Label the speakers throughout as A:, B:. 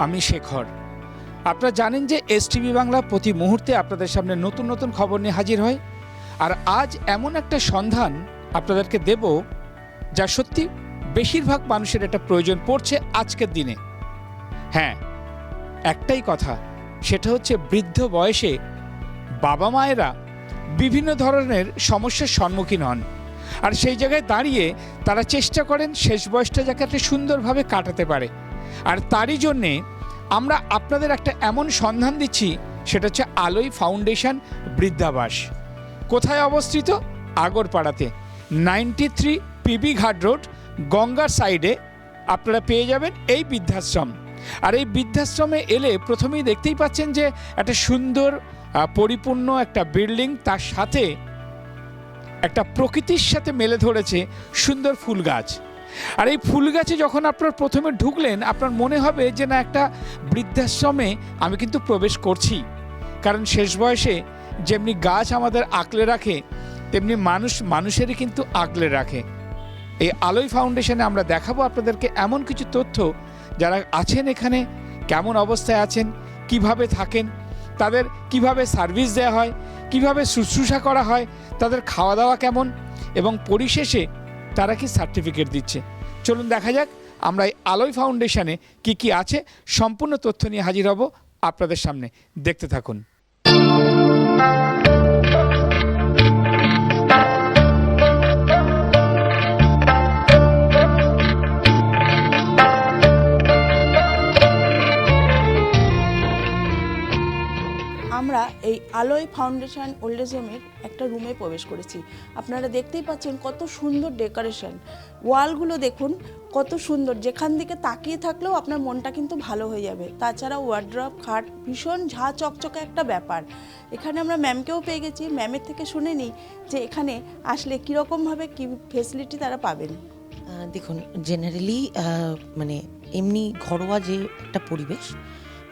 A: আমি শেখর। আপনারা জানেন যে এসটিভি বাংলা প্রতি মুহূর্তে আপনাদের সামনে নতুন নতুন খবর নিয়ে হাজির হয়। আর আজ এমন একটা সন্ধান আপনাদেরকে দেব যা সত্যি বেশিরভাগ মানুষের এটা প্রয়োজন পড়ছে আজকের দিনে। হ্যাঁ, একটাই কথা, সেটা হচ্ছে বৃদ্ধ বয়সে বাবা মায়েরা বিভিন্ন ধরনের সমস্যার সম্মুখীন হন। আর সেই জায়গায় দাঁড়িয়ে তারা চেষ্টা করেন শেষ বয়সটা যাতে একটা সুন্দরভাবে কাটাতে পারে। আর তারই জন্যে আমরা আপনাদের একটা এমন সন্ধান দিচ্ছি, সেটা হচ্ছে আলোয় ফাউন্ডেশন বৃদ্ধাবাস। কোথায় অবস্থিত? আগরপাড়াতে 93 পিবি ঘাট রোড, গঙ্গার সাইডে আপনারা পেয়ে যাবেন এই বৃদ্ধাশ্রম। আর এই বৃদ্ধাশ্রমে এলে প্রথমেই দেখতেই পাচ্ছেন যে একটা সুন্দর পরিপূর্ণ একটা বিল্ডিং, তার সাথে একটা প্রকৃতির সাথে মেলে ধরেছে সুন্দর ফুল গাছ। আর এই ফুল গাছে যখন আপনার প্রথমে ঢুকলেন, আপনার মনে হবে যে না, একটা বৃদ্ধাশ্রমে আমি কিন্তু প্রবেশ করছি। কারণ শেষ বয়সে যেমনি গাছ আমাদের আগলে রাখে, তেমনি মানুষেরই কিন্তু আগলে রাখে। এই আলোয় ফাউন্ডেশনে আমরা দেখাবো আপনাদেরকে এমন কিছু তথ্য, যারা আছেন এখানে, কেমন অবস্থায় আছেন, কিভাবে থাকেন, তাদের কিভাবে সার্ভিস দেওয়া হয়, কিভাবে শুশ্রূষা করা হয়, তাদের খাওয়া দাওয়া কেমন, এবং পরিশেষে তারা কি সার্টিফিকেট দিচ্ছে। চলুন দেখা যাক আমরা এই আলোয় ফাউন্ডেশনে কি কি আছে, সম্পূর্ণ তথ্য নিয়ে হাজির হব আপনাদের সামনে। দেখতে থাকুন।
B: আমরা এই আলোয় ফাউন্ডেশন ওল্ড এজ হোমের একটা রুমে প্রবেশ করেছি। আপনারা দেখতেই পাচ্ছেন কত সুন্দর ডেকোরেশন, ওয়ালগুলো দেখুন কত সুন্দর, যেখান দিকে তাকিয়ে থাকলেও আপনার মনটা কিন্তু ভালো হয়ে যাবে। তাছাড়া ওয়ার্ড্রপ, খাট, ভীষণ ঝা চকচকে একটা ব্যাপার। এখানে আমরা ম্যামকেও পেয়ে গেছি, ম্যামের থেকে শুনে নিই যে এখানে আসলে কীরকমভাবে কী ফেসিলিটি তারা পাবেন।
C: দেখুন, জেনারেলি মানে এমনি ঘরোয়া যে একটা পরিবেশ,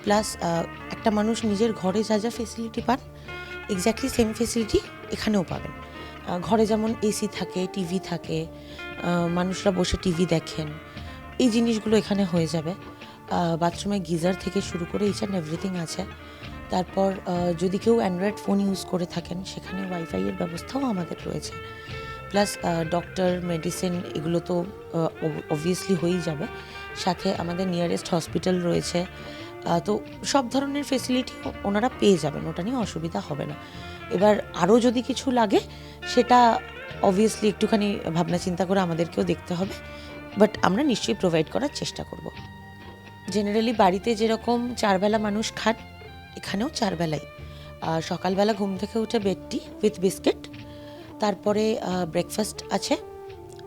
C: প্লাস একটা মানুষ নিজের ঘরে যা যা ফেসিলিটি পান, এক্স্যাক্টলি সেম ফেসিলিটি এখানেও পাবেন। ঘরে যেমন এসি থাকে, টিভি থাকে, মানুষরা বসে টিভি দেখেন, এই জিনিসগুলো এখানে হয়ে যাবে। বাথরুমে গিজার থেকে শুরু করে ইচ অ্যান্ড এভরিথিং আছে। তারপর যদি কেউ অ্যান্ড্রয়েড ফোন ইউজ করে থাকেন, সেখানে ওয়াইফাইয়ের ব্যবস্থাও আমাদের রয়েছে। প্লাস ডক্টর, মেডিসিন, এগুলো তো অবভিয়াসলি হয়েই যাবে। সাথে আমাদের নিয়ারেস্ট হসপিটাল রয়েছে। তো সব ধরনের ফেসিলিটি ওনারা পেয়ে যাবেন, ওটা নিয়ে অসুবিধা হবে না। এবার আরও যদি কিছু লাগে, সেটা অবভিয়াসলি একটুখানি ভাবনা চিন্তা করে আমাদেরকেও দেখতে হবে, বাট আমরা নিশ্চয়ই প্রোভাইড করার চেষ্টা করব। জেনারেলি বাড়িতে যেরকম 4 বেলা মানুষ খান, এখানেও 4 বেলাই। সকালবেলা ঘুম থেকে উঠে বেড টি উইথ বিস্কিট, তারপরে ব্রেকফাস্ট আছে।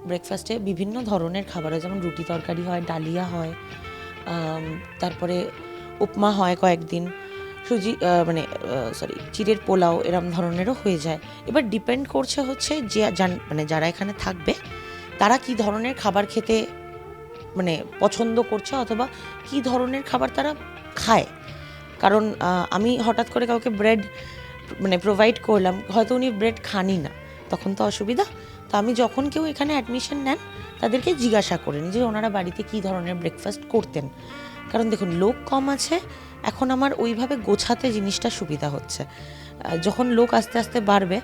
C: ব্রেকফাস্টে বিভিন্ন ধরনের খাবার হয়, যেমন রুটি তরকারি হয়, ডালিয়া হয়, তারপরে উপমা হয় কয়েকদিন, সুজি চিড়ের পোলাও এরম ধরনেরও হয়ে যায়। এবার ডিপেন্ড করছে হচ্ছে যে যারা এখানে থাকবে তারা কি ধরনের খাবার খেতে পছন্দ করছে, অথবা কি ধরনের খাবার তারা খায়। কারণ আমি হঠাৎ করে কাউকে ব্রেড প্রোভাইড করলাম, হয়তো উনি ব্রেড খানই না, তখন তো অসুবিধা। তো আমি যখন কেউ এখানে অ্যাডমিশন নেন, তাদেরকে জিজ্ঞাসা করেন যে ওনারা বাড়িতে কি ধরনের ব্রেকফাস্ট করতেন। কারণ দেখুন, লোক কম আছে, এখন আমার ওইভাবে গোছাতে জিনিসটা সুবিধা হচ্ছে। যখন লোক আস্তে আস্তে বাড়বে,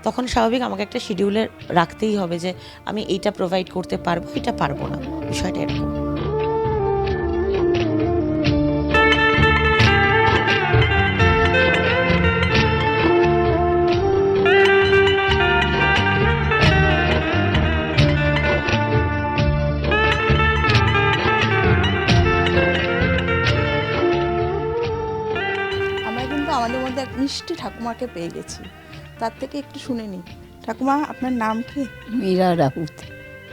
C: তখন স্বাভাবিক আমাকে একটা শিডিউলে রাখতেই হবে যে আমি এইটা প্রোভাইড করতে পারবো, এটা পারবো না, বিষয়টা এরকম।
B: আমাদের মধ্যে এক মিষ্টি ঠাকুমাকে পেয়ে গেছি, তার থেকে একটু শুনে নিই। ঠাকুমা, আপনার নাম কি?
D: মীরা রাউত।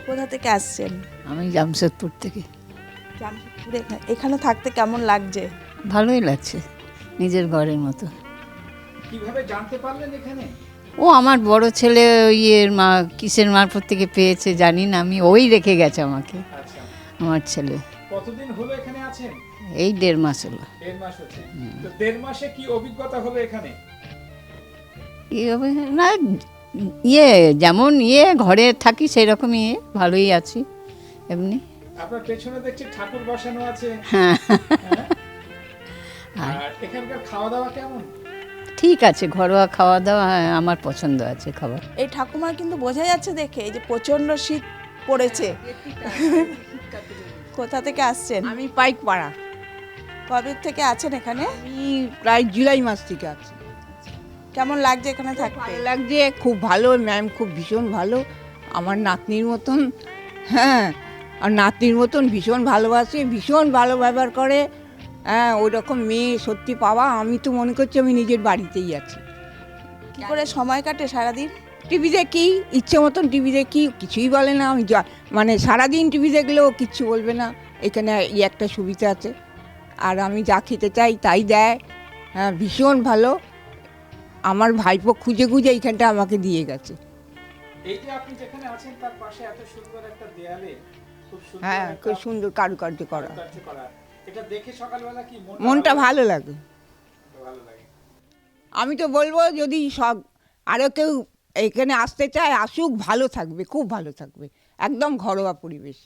B: কোথা থেকে আসছেন?
D: আমি জামশেদপুর থেকে।
B: জামশেদপুরে এখানে থাকতে কেমন লাগছে?
D: ভালোই লাগছে, নিজের ঘরের মতো।
A: কিভাবে জানতে পারলেন এখানে?
D: ও আমার বড় ছেলে কিসের মারফত থেকে পেয়েছে জানি না, আমি ওই রেখে গেছে আমাকে।
A: আচ্ছা,
D: আমার ছেলে।
A: কতদিন হলো এখানে আছেন?
D: এই 1.5 মাস হলো।
A: 1.5 মাস হচ্ছে। তো 1.5 মাসে কি অভিজ্ঞতা হলো এখানে?
D: না, যেমন ঘরে থাকি সেই রকমই, ভালোই আছি এমনি।
A: আপনার পেছনে দেখছি ঠাকুর বসানো আছে।
D: হ্যাঁ, ঠিক আছে, ঘরোয়া খাওয়া দাওয়া, হ্যাঁ, আমার পছন্দ আছে খাবার।
B: এই ঠাকুমার কিন্তু বোঝা যাচ্ছে দেখে এই যে প্রচণ্ড শীত পড়েছে। কোথা থেকে আসছেন?
E: আমি পাইকপাড়া।
B: কবে থেকে আছেন এখানে?
E: আমি প্রায় জুলাই মাস থেকে আছি।
B: কেমন লাগছে এখানে থাকতে?
E: ভালো লাগছে, খুব ভালো ম্যাম, খুব ভীষণ ভালো। আমার নাতনির মতন, হ্যাঁ, আর নাতনির মতন ভীষণ ভালোবাসে, ভীষণ ভালো ব্যবহার করে। হ্যাঁ, ওই রকম মেয়ে সত্যি পাওয়া, আমি তো মনে করছি আমি নিজের বাড়িতেই আছি।
B: কি করে সময় কাটে সারাদিন?
E: টিভি দেখি, ইচ্ছে মতন টিভি দেখি, কিছুই বলে না। আমি মানে সারাদিন টিভি দেখলেও কিচ্ছু বলবে না। এখানে এই একটা সুবিধা আছে, আর আমি যা খেতে চাই তাই দেয়। হ্যাঁ, ভীষণ ভালো। আমার ভাইপো খুঁজে খুঁজে এইখানটা আমাকে দিয়ে গেছে।
A: এই যে আপনি যেখানে আছেন তার পাশে এত সুন্দর একটা দেয়ালে খুব সুন্দর
E: হ্যাঁ,
A: একটা
E: খুব সুন্দর কারুকার্য করা।
A: কারুকার্য করা। এটা দেখে সকালবেলা কি
E: মনটা ভালো লাগে।
A: ভালো লাগে?
E: আমি তো বলবো যদি সব আরও কেউ এখানে আসতে চায় আসুক, ভালো থাকবে, খুব ভালো থাকবে, একদম ঘরোয়া পরিবেশ।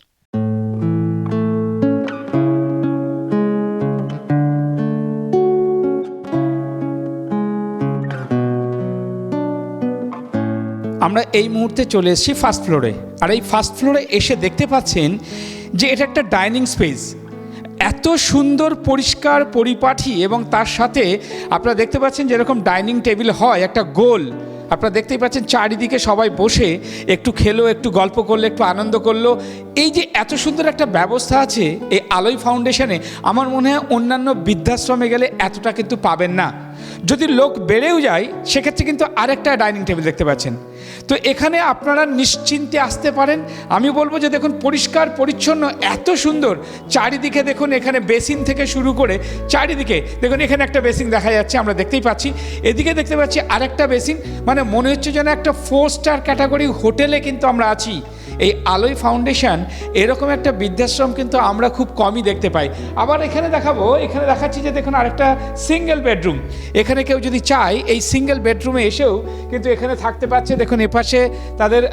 A: আমরা এই মুহূর্তে চলে এসেছি ফার্স্ট ফ্লোরে, আর এই ফার্স্ট ফ্লোরে এসে দেখতে পাচ্ছেন যে এটা একটা ডাইনিং স্পেস। এত সুন্দর পরিষ্কার পরিপাটি, এবং তার সাথে আপনারা দেখতে পাচ্ছেন যেরকম ডাইনিং টেবিল হয় একটা গোল, আপনারা দেখতেই পাচ্ছেন চারিদিকে সবাই বসে একটু খেলো, একটু গল্প করলো, একটু আনন্দ করলো। এই যে এত সুন্দর একটা ব্যবস্থা আছে এই আলোয় ফাউন্ডেশনে, আমার মনে হয় অন্যান্য বৃদ্ধাশ্রমে গেলে এতটা কিন্তু পাবেন না। যদি লোক বেড়েও যায় সেক্ষেত্রে কিন্তু আরেকটা ডাইনিং টেবিল দেখতে পাচ্ছেন। তো এখানে আপনারা নিশ্চিন্তে আসতে পারেন। আমি বলবো যে দেখুন পরিষ্কার পরিচ্ছন্ন, এত সুন্দর চারিদিকে দেখুন, এখানে বেসিন থেকে শুরু করে চারিদিকে দেখুন, এখানে একটা বেসিন দেখা যাচ্ছে, আমরা দেখতেই পাচ্ছি, এদিকে দেখতে পাচ্ছি আরেকটা বেসিন। মানে মনে হচ্ছে যেন একটা 4 স্টার ক্যাটাগরি হোটেলে কিন্তু আমরা আছি। এই আলোয় ফাউন্ডেশন এরকম একটা বৃদ্ধাশ্রম কিন্তু আমরা খুব কমই দেখতে পাই। আবার এখানে দেখাবো, এখানে দেখাচ্ছি যে দেখুন আরেকটা সিঙ্গেল বেডরুম। এখানে কেউ যদি চায় এই সিঙ্গেল বেডরুমে এসেও কিন্তু এখানে থাকতে পারছে। দেখুন এপাশে তাদের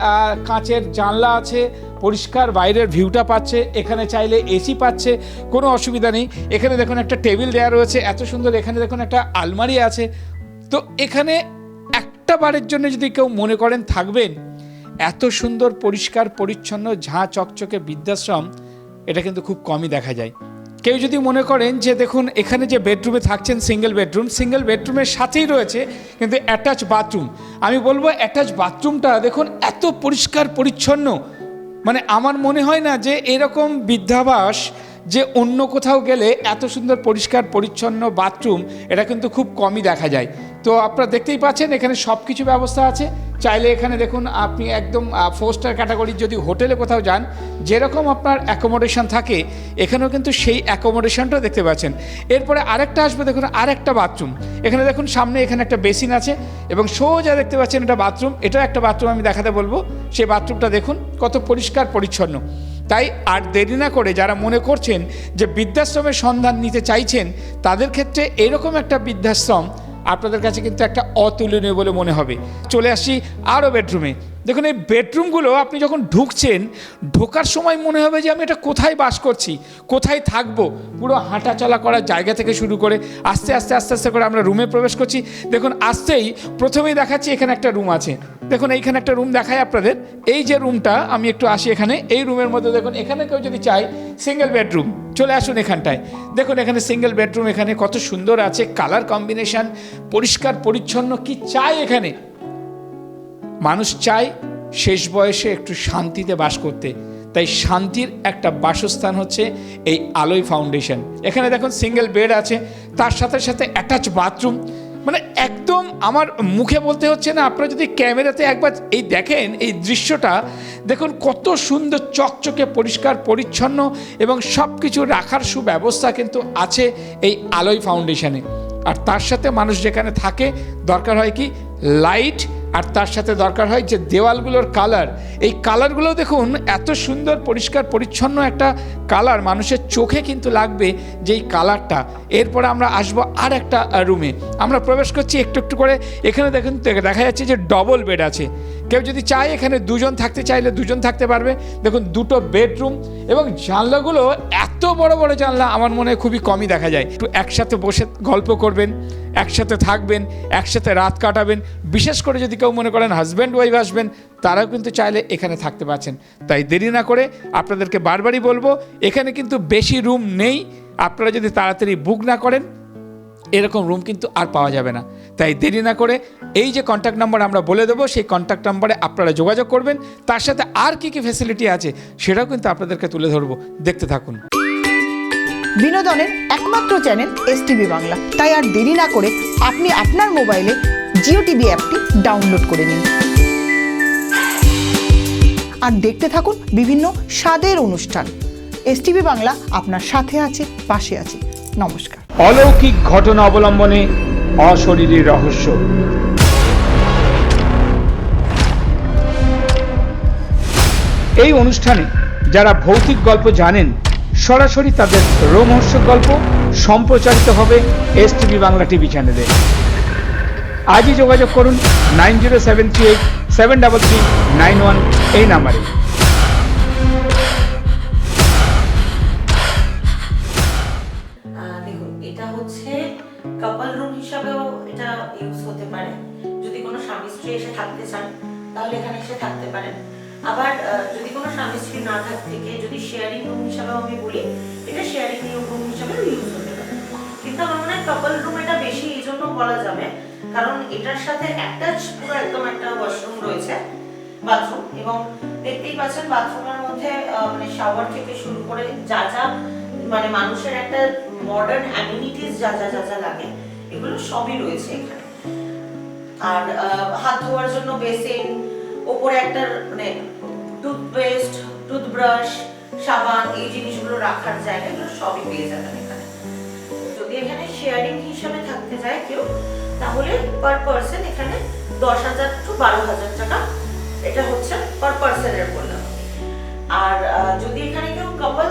A: কাঁচের জানলা আছে, পরিষ্কার বাইরের ভিউটা পাচ্ছে। এখানে চাইলে এসি পাচ্ছে, কোনো অসুবিধা নেই। এখানে দেখুন একটা টেবিল দেওয়া রয়েছে এত সুন্দর, এখানে দেখুন একটা আলমারি আছে। তো এখানে একটা বারের জন্য যদি কেউ মনে করেন থাকবেন, এত সুন্দর পরিষ্কার পরিচ্ছন্ন ঝাঁ চকচকে বৃদ্ধাশ্রম এটা কিন্তু খুব কমই দেখা যায়। কেউ যদি মনে করেন যে দেখুন এখানে যে বেডরুমে থাকছেন সিঙ্গেল বেডরুমের সাথেই রয়েছে কিন্তু অ্যাটাচ বাথরুম। আমি বলবো অ্যাটাচ বাথরুমটা দেখুন এত পরিষ্কার পরিচ্ছন্ন, মানে আমার মনে হয় না যে এরকম বৃদ্ধাবাস যে অন্য কোথাও গেলে এত সুন্দর পরিষ্কার পরিচ্ছন্ন বাথরুম এটা কিন্তু খুব কমই দেখা যায়। তো আপনারা দেখতেই পাচ্ছেন এখানে সব কিছু ব্যবস্থা আছে। চাইলে এখানে দেখুন আপনি একদম 4 স্টার ক্যাটাগরির যদি হোটেলে কোথাও যান যেরকম আপনার অ্যাকোমোডেশন থাকে, এখানেও কিন্তু সেই অ্যাকোমোডেশনটা দেখতে পাচ্ছেন। এরপরে আরেকটা আসবে, দেখুন আরেকটা বাথরুম। এখানে দেখুন সামনে এখানে একটা বেসিন আছে এবং সোজা দেখতে পাচ্ছেন এটা বাথরুম। এটাও একটা বাথরুম আমি দেখাতে বলবো। সেই বাথরুমটা দেখুন কত পরিষ্কার পরিচ্ছন্ন। তাই আর দেরি না করে যারা মনে করছেন যে বৃদ্ধাশ্রমের সন্ধান নিতে চাইছেন, তাদের ক্ষেত্রে এরকম একটা বৃদ্ধাশ্রম আপনাদের কাছে কিন্তু একটা অতুলনীয় বলে মনে হবে। চলে আসি আরও বেডরুমে। দেখুন এই বেডরুমগুলো আপনি যখন ঢুকছেন, ঢোকার সময় মনে হবে যে আমি এটা কোথায় বাস করছি, কোথায় থাকবো। পুরো হাঁটা চলা করার জায়গা থেকে শুরু করে আস্তে আস্তে আস্তে আস্তে করে আমরা রুমে প্রবেশ করছি। দেখুন আসতেই প্রথমেই দেখাচ্ছি এখানে একটা রুম আছে। দেখুন এইখানে একটা রুম দেখায় আপনাদের। এই যে রুমটা, আমি একটু আসি এখানে, এই রুমের মধ্যে দেখুন এখানে কেউ যদি চায় সিঙ্গেল বেডরুম, চলে আসুন এখানটায়। দেখুন এখানে সিঙ্গেল বেডরুম, এখানে কত সুন্দর আছে, কালার কম্বিনেশন, পরিষ্কার পরিচ্ছন্ন। কি চাই এখানে? মানুষ চায় শেষ বয়সে একটু শান্তিতে বাস করতে, তাই শান্তির একটা বাসস্থান হচ্ছে এই আলোয় ফাউন্ডেশন। এখানে দেখুন সিঙ্গেল বেড আছে, তার সাথে সাথে অ্যাটাচ বাথরুম। মানে একদম আমার মুখে বলতে হচ্ছে না, আপনারা যদি ক্যামেরাতে একবার এই দেখেন এই দৃশ্যটা, দেখুন কত সুন্দর চকচকে পরিষ্কার পরিচ্ছন্ন এবং সব কিছু রাখার সুব্যবস্থা কিন্তু আছে এই আলোয় ফাউন্ডেশনে। আর তার সাথে মানুষ যেখানে থাকে দরকার হয় কি লাইট, আর তার সাথে দরকার হয় যে দেওয়ালগুলোর কালার। এই কালারগুলো দেখুন এত সুন্দর পরিষ্কার পরিচ্ছন্ন একটা কালার, মানুষের চোখে কিন্তু লাগবে যে এই কালারটা। এরপরে আমরা আসবো আর একটা রুমে, আমরা প্রবেশ করছি একটু একটু করে। এখানে দেখুন দেখা যাচ্ছে যে ডবল বেড আছে। কেউ যদি চায় এখানে দুজন থাকতে চাইলে দুজন থাকতে পারবে। দেখুন, দুটো বেডরুম এবং জানলাগুলো এত বড় বড় জানলা আমার মনে হয় খুবই কমই দেখা যায়। একটু একসাথে বসে গল্প করবেন, একসাথে থাকবেন, একসাথে রাত কাটাবেন। বিশেষ করে যদি কেউ মনে করেন হাজব্যান্ড ওয়াইফ আসবেন, তারাও কিন্তু চাইলে এখানে থাকতে পারছেন। তাই দেরি না করে আপনাদেরকে বারবারই বলবো, এখানে কিন্তু বেশি রুম নেই। আপনারা যদি তাড়াতাড়ি বুক না করেন, এরকম রুম কিন্তু আর পাওয়া যাবে না। তাই দেরি না করে এই যে কন্ট্যাক্ট নাম্বার আমরা বলে দেবো, সেই কন্ট্যাক্ট নাম্বারে আপনারা যোগাযোগ করবেন। তার সাথে আর কি কি ফ্যাসিলিটি আছে সেটাও কিন্তু আপনাদেরকে তুলে ধরবো, দেখতে থাকুন।
F: বিনোদনের একমাত্র চ্যানেল এসটিভি বাংলা। তাই আর দেরি না করে আপনি আপনার মোবাইলে জিও টিভি অ্যাপটি ডাউনলোড করে নিন আর দেখতে থাকুন বিভিন্ন স্বাদের অনুষ্ঠান। এসটিভি বাংলা আপনার সাথে আছে, পাশে আছে। নমস্কার।
A: অলৌকিক ঘটনা অবলম্বনে অশরীরী রহস্য। এই অনুষ্ঠানে যারা ভৌতিক গল্প জানেন, সরাসরি তাদের রোমহর্ষক গল্প সম্প্রচারিত হবে এসটিভি বাংলা টিভি চ্যানেলে। আজই যোগাযোগ করুন 9073873391 এই নাম্বারে।
C: দেখুন, এটা হচ্ছে কাপল রুম হিসাবেও এটা ইউজ হতে পারে। যদি কোনো স্বামী স্ত্রী এসে থাকতে চান তাহলে এখানে এসে থাকতে পারেন। আবার যদি কোনো স্বামী স্ত্রী না থেকে যদি শেয়ারিং রুম হিসাবেও আমি বলি, এটা শেয়ারিং রুম হিসাবেও ইউজ হতে পারে। কিন্তু আমার মনে হয় কাপল রুম এটা বেশি এই জন্য বলা যাবে, কারণ এটার সাথে অ্যাটাচ পুরো একদম একটা ওয়াশরুম রয়েছে, বাথরুম। এবং দেখতেই পাচ্ছেন বাথরুমের মধ্যে মানে শাওয়ার থেকে শুরু করে যা যা মানে মানুষের একটা মডার্ন অ্যামিনিটিস যা যা যা যা লাগে, এগুলো সবই রয়েছে এখানে। আর হাত ধোয়ার জন্য বেসিন, ওপরে একটা মানে টুথপেস্ট, টুথব্রাশ, সাবান, এই জিনিসগুলো রাখার জায়গা, এগুলো সবই পেয়ে যাবেন এখানে। যদি এখানে শেয়ারিং হিসাবে থাকতে যায় কেউ, তাহলে পার পার্সন এখানে 10,000 to 12,000 টাকা এটা হচ্ছে পার পার্সনের বললাম। আর যদি এখানে কেউ কাপল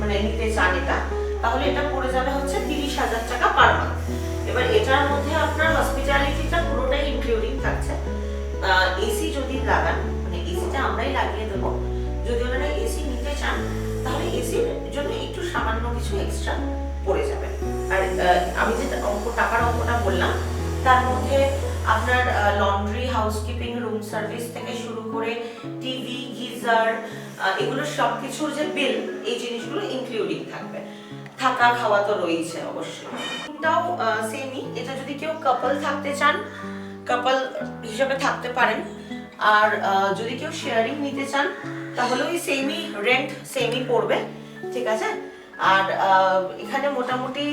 C: মানে নিতে চান এটা, তাহলে এটা পড়ে যাবে হচ্ছে 30,000 টাকা পার মান্থ। এবার এটার মধ্যে আপনার হসপিটালিটিটা পুরোটাই ইনক্লুডিং থাকছে। এসি যদি লাগান, মানে এসিটা আমরাই লাগিয়ে দেবো। যদি ওনারা এসি নিতে চান, তাহলে এসির জন্য একটু সামান্য কিছু এক্সট্রা পড়ে যাবে। আর আমি যে টাকার অঙ্কটা বললাম, তার মধ্যে আপনার লন্ড্রি, হাউসকিপিং, রুম সার্ভিস থেকে শুরু করে টিভি, গিজার, এগুলো সবকিছুর যে বিল, এই জিনিসগুলো ইনক্লুডিং থাকবে। থাকা খাওয়া তো রয়েছে অবশ্যই। এটাও সেমই। এটা যদি কেউ কাপল থাকতে চান, কাপল হিসাবে থাকতে পারেন। আর যদি কেউ শেয়ারিং নিতে চান, তাহলে ওই সেমই রেন্ট, সেমই পড়বে, ঠিক আছে। আর এখানে মোটামুটি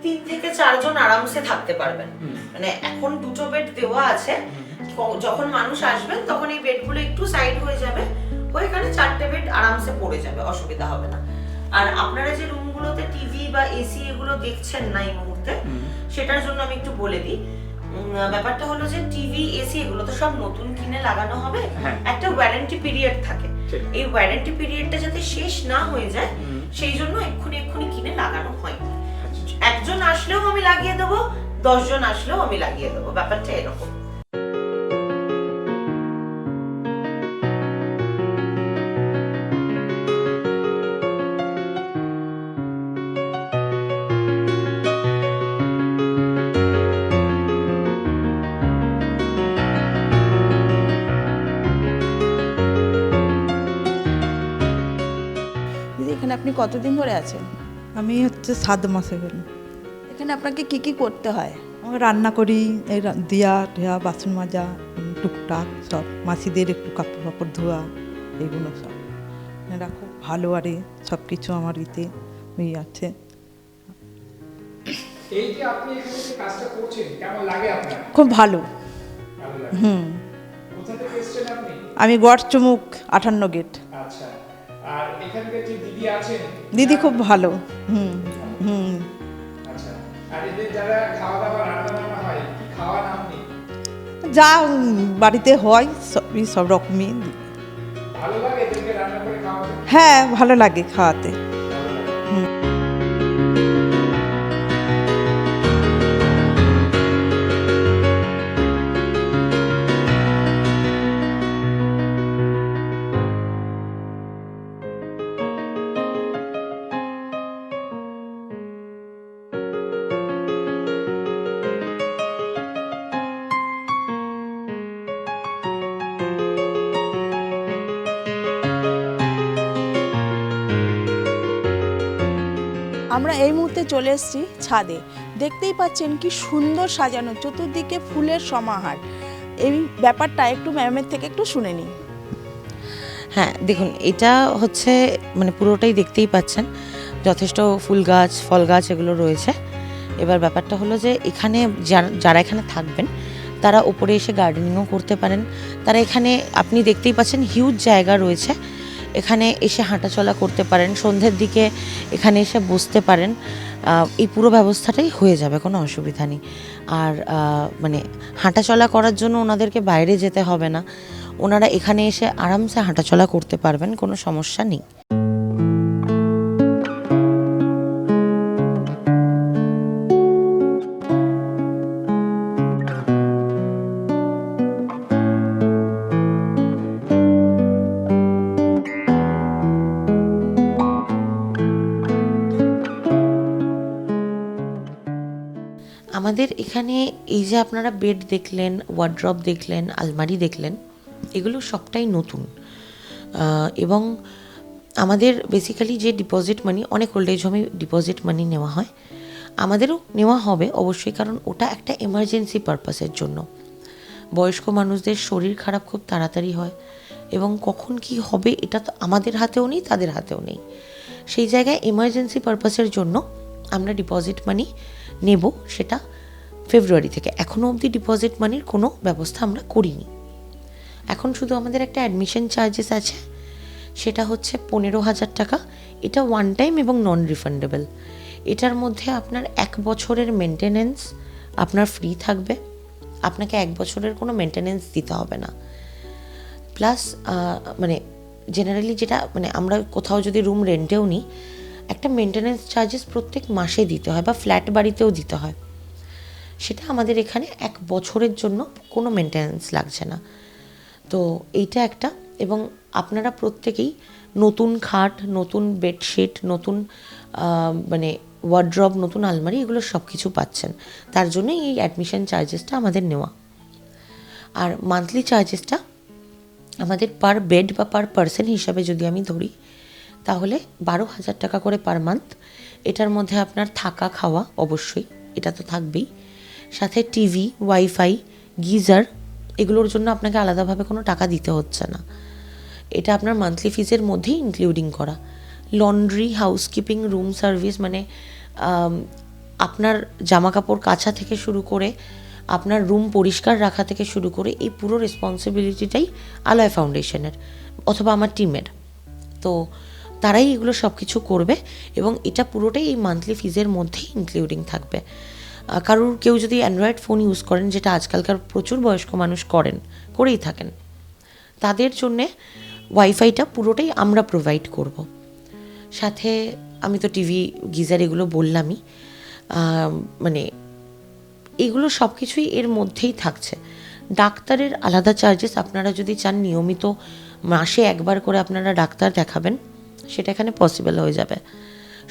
C: 3 থেকে 4 জন আরামসে থাকতে পারবেন। মানে এখন 2টো বেড দেওয়া আছে, যখন মানুষ আসবেন তখন এই বেডগুলো একটু সাইড হয়ে যাবে, হয়ে এখানে 4টে বেড আরামসে পড়ে যাবে, অসুবিধা হবে না। আর আপনারা যে রুমগুলোতে টিভি বা এসি এগুলো দেখছেন না এই মুহূর্তে, সেটার জন্য আমি একটু বলে দিই। ব্যাপারটা হলো যে টিভি, এসি এগুলো তো সব নতুন কিনে লাগানো হবে, একটা ওয়ারেন্টি পিরিয়ড থাকে। এই ওয়ারেন্টি পিরিয়ডটা যাতে শেষ না হয়ে যায়, সেই জন্য এক্ষুনি কিনে লাগানো হয়। একজন আসলেও আমি লাগিয়ে দেবো, 10 জন আসলেও আমি লাগিয়ে দেবো, ব্যাপারটা এরকম।
B: দিদি, এখানে আপনি কতদিন ধরে আছেন?
G: আমি হচ্ছে 7 মাসে হলো।
B: এখানে আপনাকে কি কি করতে হয়?
G: আমি রান্না করি, এই দিয়া ঢেয়া, বাসন মাজা, টুকটাক সব, মাসিদের একটু কাপড় ফাপড় ধোয়া, এগুলো সব। এরা খুব ভালো, আরে সব কিছু আমার ইতে আছে।
A: এই যে আপনি এখানে যে কাজটা করছেন, কেমন লাগে আপনার?
G: খুব ভালো।
A: ভালো লাগে। কোথা থেকে এসেছেন আপনি?
G: আমি গড়চমুক 58 গেট।
A: আচ্ছা। আর এখানকার যে দিদি আছেন,
G: দিদি খুব ভালো।
A: আচ্ছা। আর এদের যারা খাওয়া দাওয়া রান্না বান্না হয়, কি খাওয়া নাম নেই?
G: যা বাড়িতে হয় সবই, সব রকমই।
A: ভালো লাগে এদেরকে রান্না করে খাওয়াতে?
G: হ্যাঁ, ভালো লাগে খাওয়াতে।
B: আমরা এই মুহূর্তে চলে এসেছি ছাদে। দেখতেই পাচ্ছেন কি সুন্দর সাজানো, চতুর্দিকে ফুলের সমাহার। এই ব্যাপারটা একটু ম্যামের থেকে একটু শুনে নিই।
C: হ্যাঁ, দেখুন, এটা হচ্ছে মানে পুরোটাই দেখতেই পাচ্ছেন যথেষ্ট ফুল গাছ, ফল গাছ এগুলো রয়েছে। এবার ব্যাপারটা হলো যে এখানে যারা এখানে থাকবেন তারা উপরে এসে গার্ডেনিংও করতে পারেন। তারা এখানে আপনি দেখতেই পাচ্ছেন হিউজ জায়গা রয়েছে, এখানে এসে হাঁটাচলা করতে পারেন, সন্ধ্যের দিকে এখানে এসে বসতে পারেন। এই পুরো ব্যবস্থাটাই হয়ে যাবে, কোনো অসুবিধা নেই। আর মানে হাঁটাচলা করার জন্য ওনাদেরকে বাইরে যেতে হবে না, ওনারা এখানে এসে আরামসে হাঁটাচলা করতে পারবেন, কোনো সমস্যা নেই। আমাদের এখানে এই যে আপনারা বেড দেখলেন, ওয়ার্ড্রপ দেখলেন, আলমারি দেখলেন, এগুলো সবটাই নতুন। এবং আমাদের বেসিক্যালি যে ডিপোজিট মানি, অনেক ওল্ড এজ হোমে ডিপোজিট মানি নেওয়া হয়, আমাদেরও নেওয়া হবে অবশ্যই, কারণ ওটা একটা এমার্জেন্সি পারপাসের জন্য। বয়স্ক মানুষদের শরীর খারাপ খুব তাড়াতাড়ি হয় এবং কখন কি হবে এটা তো আমাদের হাতেও নেই, তাদের হাতেও নেই। সেই জায়গায় এমার্জেন্সি পারপাসের জন্য আমরা ডিপোজিট মানি নেব, সেটা ফেব্রুয়ারি থেকে। এখনও অবধি ডিপোজিট মানির কোনো ব্যবস্থা আমরা করিনি। এখন শুধু আমাদের একটা অ্যাডমিশন চার্জেস আছে, সেটা হচ্ছে 15,000 টাকা। এটা ওয়ান টাইম এবং নন রিফান্ডেবল। এটার মধ্যে আপনার 1 বছরের মেনটেনেন্স আপনার ফ্রি থাকবে, আপনাকে 1 বছরের কোনো মেনটেনেন্স দিতে হবে না। প্লাস মানে জেনারেলি যেটা মানে আমরা কোথাও যদি রুম রেন্টেও নিই, একটা মেনটেনেন্স চার্জেস প্রত্যেক মাসে দিতে হয়, বা ফ্ল্যাট বাড়িতেও দিতে হয়। সেটা আমাদের এখানে 1 বছরের জন্য কোনো মেনটেনেন্স লাগছে না। তো এইটা একটা। এবং আপনারা প্রত্যেকেই নতুন খাট, নতুন বেডশিট, নতুন মানে ওয়ার্ড্রব, নতুন আলমারি, এগুলো সব কিছু পাচ্ছেন। তার জন্যই এই অ্যাডমিশন চার্জেসটা আমাদের নেওয়া। আর মান্থলি চার্জেসটা আমাদের পার বেড বা পার পার্সন হিসাবে যদি আমি ধরি, তাহলে 12,000 টাকা করে পার মান্থ। এটার মধ্যে আপনার থাকা খাওয়া অবশ্যই, এটা তো থাকবেই, সাথে টিভি, ওয়াইফাই, গিজার, এগুলোর জন্য আপনাকে আলাদাভাবে কোনো টাকা দিতে হচ্ছে না। এটা আপনার মান্থলি ফিজের মধ্যেই ইনক্লুডিং করা। লন্ড্রি, হাউসকিপিং, রুম সার্ভিস, মানে আপনার জামা কাপড় কাচা থেকে শুরু করে আপনার রুম পরিষ্কার রাখা থেকে শুরু করে এই পুরো রেসপন্সিবিলিটিটাই আলয় ফাউন্ডেশনের অথবা আমার টিমের। তো তারাই এগুলো সব কিছু করবে এবং এটা পুরোটাই এই মান্থলি ফিজের মধ্যেই ইনক্লুডিং থাকবে। কারোর কেউ যদি অ্যান্ড্রয়েড ফোন ইউজ করেন, যেটা আজকালকার প্রচুর বয়স্ক মানুষ করেই থাকেন, তাদের জন্যে ওয়াইফাইটা পুরোটাই আমরা প্রোভাইড করব। সাথে আমি তো টিভি, গিজার এগুলো বললামই, মানে এগুলো সব কিছুই এর মধ্যেই থাকছে। ডাক্তারের আলাদা চার্জেস, আপনারা যদি চান নিয়মিত মাসে 1 বার করে আপনারা ডাক্তার দেখাবেন, সেটা এখানে পসিবল হয়ে যাবে।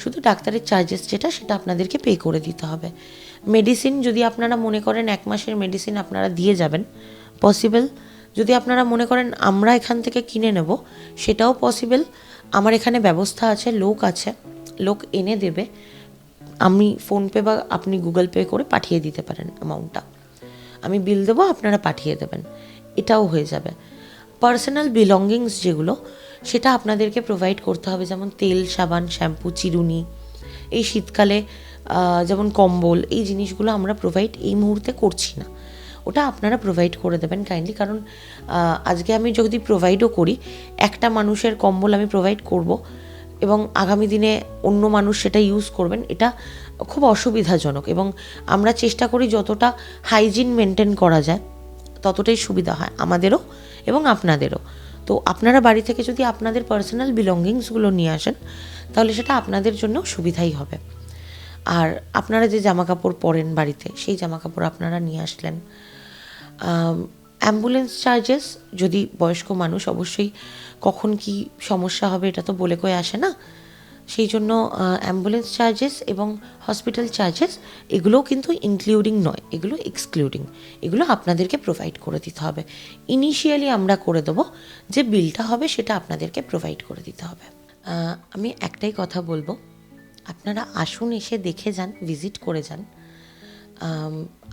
C: শুধু ডাক্তারের চার্জেস যেটা, সেটা আপনাদেরকে পে করে দিতে হবে। মেডিসিন যদি আপনারা মনে করেন 1 মাসের মেডিসিন আপনারা দিয়ে যাবেন, পসিবল। যদি আপনারা মনে করেন আমরা এখান থেকে কিনে নেব, সেটাও পসিবল। আমার এখানে ব্যবস্থা আছে, লোক আছে, লোক এনে দেবে। আমি ফোনপে বা আপনি গুগল পে করে পাঠিয়ে দিতে পারেন অ্যামাউন্টটা, আমি বিল দেবো, আপনারা পাঠিয়ে দেবেন, এটাও হয়ে যাবে। পার্সোনাল বিলঙ্গিংস যেগুলো, সেটা আপনাদেরকে প্রোভাইড করতে হবে, যেমন তেল, সাবান, শ্যাম্পু, চিরুনি। এই শীতকালে যেমন কম্বল, এই জিনিসগুলো আমরা প্রোভাইড এই মুহূর্তে করছি না, ওটা আপনারা প্রোভাইড করে দেবেন কাইন্ডলি। কারণ আজকে আমি যদি প্রোভাইডও করি, একটা মানুষের কম্বল আমি প্রোভাইড করব এবং আগামী দিনে অন্য মানুষ সেটা ইউজ করবেন, এটা খুব অসুবিধাজনক। এবং আমরা চেষ্টা করি যতটা হাইজিন মেনটেন করা যায় ততটাই সুবিধা হয় আমাদেরও এবং আপনাদেরও। তো আপনারা বাড়ি থেকে যদি আপনাদের পার্সোনাল বিলঙ্গিংসগুলো নিয়ে আসেন, তাহলে সেটা আপনাদের জন্য সুবিধাই হবে। আর আপনারা যে জামাকাপড় পরেন বাড়িতে, সেই জামাকাপড় আপনারা নিয়ে আসলেন। অ্যাম্বুলেন্স চার্জেস, যদি বয়স্ক মানুষ, অবশ্যই কখন কি সমস্যা হবে এটা তো বলে কয়ে আসে না, সেই জন্য অ্যাম্বুলেন্স চার্জেস এবং হসপিটাল চার্জেস এগুলোও কিন্তু ইনক্লুডিং নয়, এগুলো এক্সক্লুডিং। এগুলো আপনাদেরকে প্রোভাইড করে দিতে হবে। ইনিশিয়ালি আমরা করে দেবো, যে বিলটা হবে সেটা আপনাদেরকে প্রোভাইড করে দিতে হবে। আমি একটাই কথা বলবো, আপনারা আসুন, এসে দেখে যান, ভিজিট করে যান।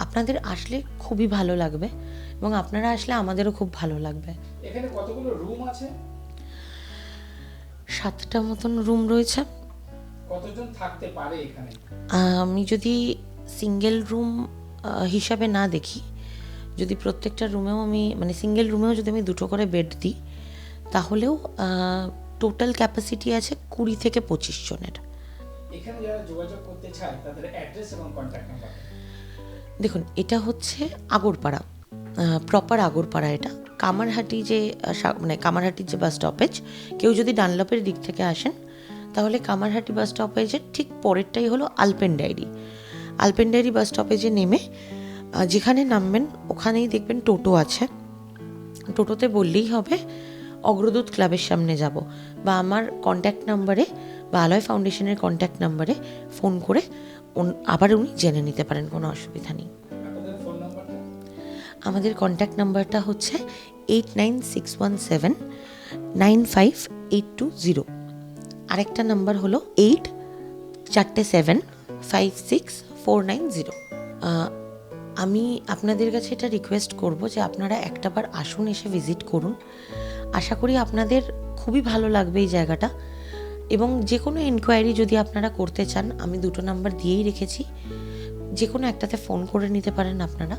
C: আপনাদের আসলে খুবই ভালো লাগবে এবং আপনারা আসলে আমাদেরও খুব ভালো লাগবে।
A: এখানে কতগুলো রুম আছে?
C: 7টা মতন রুম রয়েছে।
A: কতজন থাকতে পারে এখানে?
C: আমি যদি সিঙ্গেল রুম হিসাবে না দেখি, যদি প্রত্যেকটা রুমেও আমি মানে সিঙ্গেল রুমেও যদি আমি 2টো করে বেড দিই, তাহলেও টোটাল ক্যাপাসিটি আছে 20 থেকে 25 জনের।
A: এখানে যারা যোগাযোগ করতে চায় তাদের অ্যাড্রেস এবং কন্ট্যাক্ট নাম্বার।
C: দেখুন, এটা হচ্ছে আগরপাড়া, প্রপার আগরপাড়া। এটা কামারহাটি যে মানে কামারহাটির যে বাস স্টপেজ, কেউ যদি ডানলপের দিক থেকে আসেন তাহলে কামারহাটি বাস স্টপেজের ঠিক পরেরটাই হলো আলপেন ডায়েরি। আলপেন ডায়েরি বাস স্টপেজে নেমে যেখানে নামবেন ওখানেই দেখবেন টোটো আছে। টোটোতে বললেই হবে অগ্রদূত ক্লাবের সামনে যাব, বা আমার কন্ট্যাক্ট নাম্বারে বা আলয় ফাউন্ডেশনের কন্ট্যাক্ট নাম্বারে ফোন করে আবার উনি জেনে নিতে পারেন, কোনো অসুবিধা নেই।
A: আপনাদের ফোন নাম্বারটা?
C: আমাদের কন্ট্যাক্ট নাম্বারটা হচ্ছে 8961795820। আরেকটা নাম্বার হলো 84756490। আমি আপনাদের কাছে এটা রিকোয়েস্ট করব যে আপনারা একটাবার আসুন, এসে ভিজিট করুন। আশা করি আপনাদের খুবই ভালো লাগবে এই জায়গাটা। এবং যে কোনো এনকোয়ারি যদি আপনারা করতে চান, আমি 2টো নাম্বার দিয়েই রেখেছি, যে কোনো একটাতে ফোন করে নিতে পারেন আপনারা।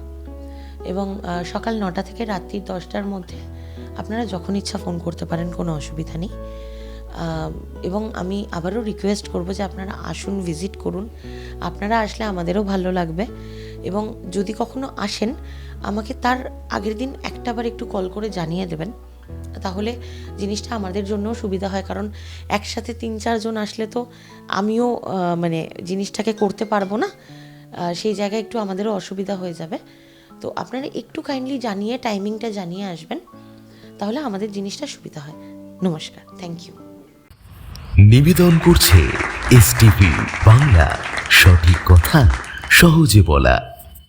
C: এবং সকাল 9টা থেকে রাত্রি 10টার মধ্যে আপনারা যখন ইচ্ছা ফোন করতে পারেন, কোনো অসুবিধা নেই। এবং আমি আবারও রিকোয়েস্ট করব যে আপনারা আসুন, ভিজিট করুন। আপনারা আসলে আমাদেরও ভালো লাগবে। এবং যদি কখনো আসেন, আমাকে তার আগের দিন একটাবার একটু কল করে জানিয়ে দেবেন, তাহলে জিনিসটা আমাদের জন্যও সুবিধা হয়। কারণ একসাথে 3-4 জন আসলে তো আমিও মানে জিনিসটাকে করতে পারবো না, সেই জায়গায় একটু আমাদেরও অসুবিধা হয়ে যাবে। তো আপনারা একটু কাইন্ডলি জানিয়ে, টাইমিংটা জানিয়ে আসবেন, তাহলে আমাদের জিনিসটা সুবিধা হয়। নমস্কার, থ্যাংক ইউ।
H: নিবেদন করছে এসটিভি বাংলা, সঠিক কথা সহজে বলা।